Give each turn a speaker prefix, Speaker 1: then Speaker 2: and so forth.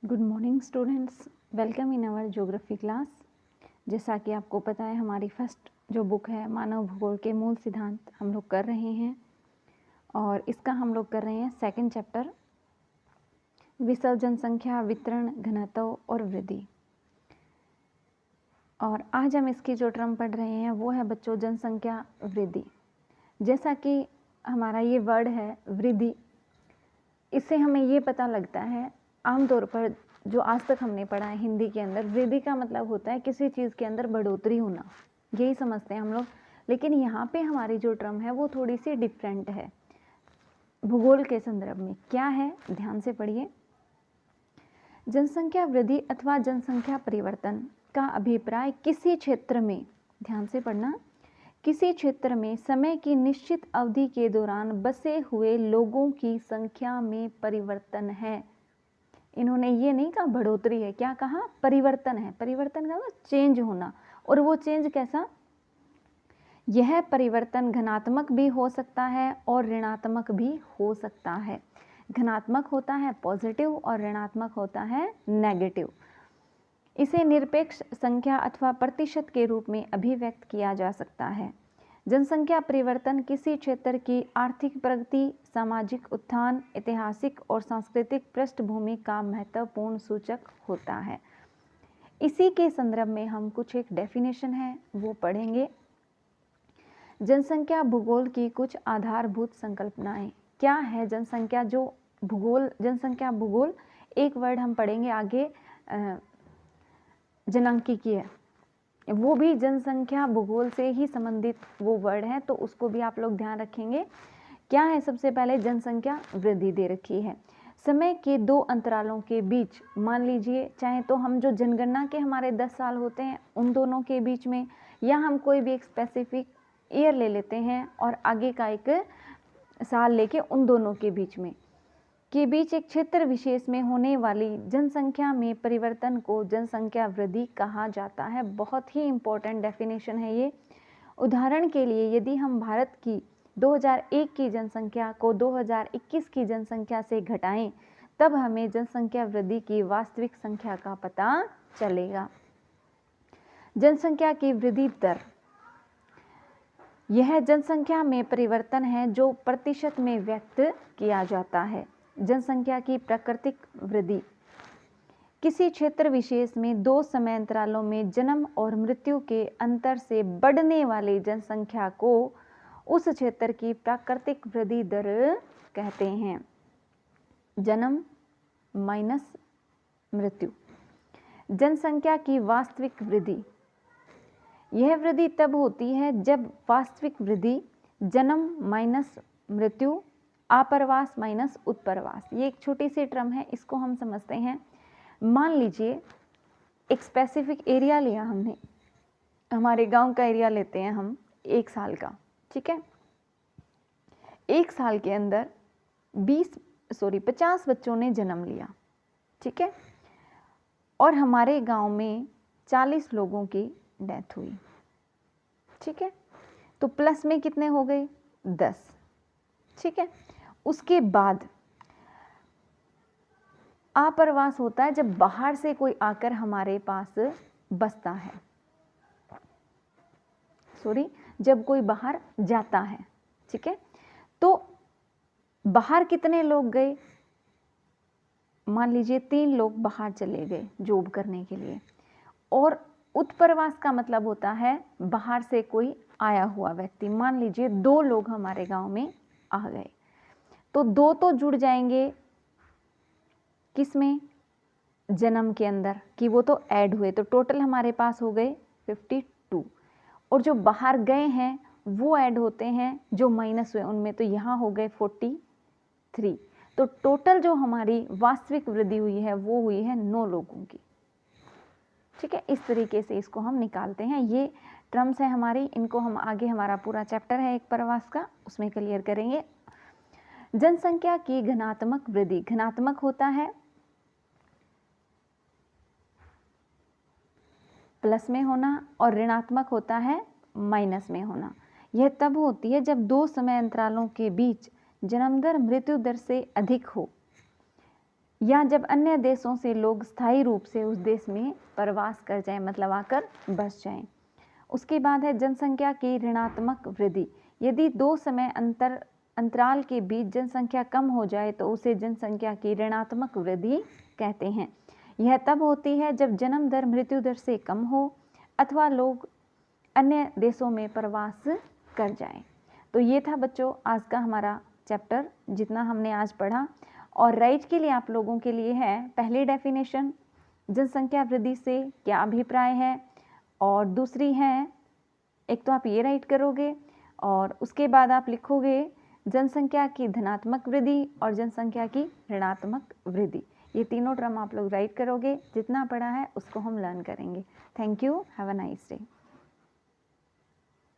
Speaker 1: Good morning students, welcome in our geography class. जैसा कि आपको पता है, हमारी फर्स्ट जो बुक है मानव भूगोल के मूल सिद्धांत हम लोग कर रहे हैं और इसका हम लोग कर रहे हैं सेकंड चैप्टर, विषय जनसंख्या, वितरण, घनत्व और वृद्धि। और आज हम इसकी जो टर्म पढ़ रहे हैं वो है बच्चों जनसंख्या वृद्धि। जैसा कि हमारा ये वर्ड है वृद्धि, इससे हमें ये पता लगता है आमतौर पर जो आज तक हमने पढ़ा है हिंदी के अंदर, वृद्धि का मतलब होता है किसी चीज़ के अंदर बढ़ोतरी होना, यही समझते हैं हम लोग। लेकिन यहाँ पे हमारी जो टर्म है वो थोड़ी सी डिफरेंट है भूगोल के संदर्भ में। क्या है, ध्यान से पढ़िए। जनसंख्या वृद्धि अथवा जनसंख्या परिवर्तन का अभिप्राय किसी क्षेत्र में, ध्यान से पढ़ना, किसी क्षेत्र में समय की निश्चित अवधि के दौरान बसे हुए लोगों की संख्या में परिवर्तन है। इन्होंने ये नहीं कहा बढ़ोतरी है, क्या कहा, परिवर्तन है। परिवर्तन का मतलब चेंज होना, और वो चेंज कैसा, यह परिवर्तन धनात्मक भी हो सकता है और ऋणात्मक भी हो सकता है। धनात्मक होता है पॉजिटिव और ऋणात्मक होता है नेगेटिव। इसे निरपेक्ष संख्या अथवा प्रतिशत के रूप में अभिव्यक्त किया जा सकता है। जनसंख्या परिवर्तन किसी क्षेत्र की आर्थिक प्रगति, सामाजिक उत्थान, ऐतिहासिक और सांस्कृतिक पृष्ठभूमि का महत्वपूर्ण सूचक होता है। इसी के संदर्भ में हम कुछ एक डेफिनेशन है वो पढ़ेंगे। जनसंख्या भूगोल की कुछ आधारभूत संकल्पनाएं। क्या है जनसंख्या, जो भूगोल, जनसंख्या भूगोल एक वर्ड हम पढ़ेंगे आगे, जनांकिकी है, वो भी जनसंख्या भूगोल से ही संबंधित वो वर्ड है, तो उसको भी आप लोग ध्यान रखेंगे। क्या है, सबसे पहले जनसंख्या वृद्धि दे रखी है। समय के दो अंतरालों के बीच, मान लीजिए चाहे तो हम जो जनगणना के हमारे 10 साल होते हैं उन दोनों के बीच में, या हम कोई भी एक स्पेसिफिक ईयर ले लेते हैं और आगे का एक साल लेके उन दोनों के बीच एक क्षेत्र विशेष में होने वाली जनसंख्या में परिवर्तन को जनसंख्या वृद्धि कहा जाता है। बहुत ही इंपॉर्टेंट डेफिनेशन है ये। उदाहरण के लिए यदि हम भारत की 2001 की जनसंख्या को 2021 की जनसंख्या से घटाएं, तब हमें जनसंख्या वृद्धि की वास्तविक संख्या का पता चलेगा। जनसंख्या की वृद्धि दर, यह जनसंख्या में परिवर्तन है जो प्रतिशत में व्यक्त किया जाता है। जनसंख्या की प्राकृतिक वृद्धि, किसी क्षेत्र विशेष में दो समय अंतरालों में जन्म और मृत्यु के अंतर से बढ़ने वाली जनसंख्या को उस क्षेत्र की प्राकृतिक वृद्धि दर कहते हैं। जन्म माइनस मृत्यु। जनसंख्या की वास्तविक वृद्धि, यह वृद्धि तब होती है जब वास्तविक वृद्धि जन्म माइनस मृत्यु, आप्रवास माइनस उत्प्रवास, ये एक छोटी सी टर्म है, इसको हम समझते हैं। मान लीजिए एक स्पेसिफिक एरिया लिया हमने, हमारे गांव का एरिया लेते हैं हम, 1 साल का, ठीक है। 1 साल के अंदर 50 बच्चों ने जन्म लिया, ठीक है, और हमारे गांव में 40 लोगों की डेथ हुई, ठीक है। तो प्लस में कितने हो गए, 10, ठीक है। उसके बाद आप्रवास होता है जब बाहर से कोई आकर हमारे पास बसता है, जब कोई बाहर जाता है, ठीक है। तो बाहर कितने लोग गए, मान लीजिए 3 लोग बाहर चले गए जॉब करने के लिए। और उत्प्रवास का मतलब होता है बाहर से कोई आया हुआ व्यक्ति, मान लीजिए 2 लोग हमारे गांव में आ गए, तो 2 तो जुड़ जाएंगे किसमें, जन्म के अंदर, कि वो तो ऐड हुए, तो टोटल हमारे पास हो गए 52। और जो बाहर गए हैं वो ऐड होते हैं, जो माइनस हुए उनमें, तो यहाँ हो गए 43। तो टोटल जो हमारी वास्तविक वृद्धि हुई है वो हुई है 9 लोगों की, ठीक है। इस तरीके से इसको हम निकालते हैं। ये टर्म्स है हमारी, इनको हम आगे, हमारा पूरा चैप्टर है एक प्रवास का, उसमें क्लियर करेंगे। जनसंख्या की घनात्मक वृद्धि, घनात्मक होता है प्लस में होना और ऋणात्मक होता है माइनस में होना। यह तब होती है जब 2 समय अंतरालों के बीच जन्म दर मृत्यु दर से अधिक हो। या जब अन्य देशों से लोग स्थायी रूप से उस देश में प्रवास कर जाएं, मतलब आकर बस जाएं। उसके बाद है जनसंख्या की ऋणात्मक वृद्धि। यदि दो समय अंतराल के बीच जनसंख्या कम हो जाए तो उसे जनसंख्या की ऋणात्मक वृद्धि कहते हैं। यह तब होती है जब जन्म दर मृत्यु दर से कम हो अथवा लोग अन्य देशों में प्रवास कर जाएं। तो ये था बच्चों आज का हमारा चैप्टर, जितना हमने आज पढ़ा। और राइट के लिए आप लोगों के लिए है पहली डेफिनेशन, जनसंख्या वृद्धि से क्या अभिप्राय है, और दूसरी है, एक तो आप ये राइट करोगे और उसके बाद आप लिखोगे जनसंख्या की धनात्मक वृद्धि और जनसंख्या की ऋणात्मक वृद्धि। ये तीनों टर्म आप लोग राइट करोगे। जितना पढ़ा है उसको हम लर्न करेंगे। Thank you, have a nice day.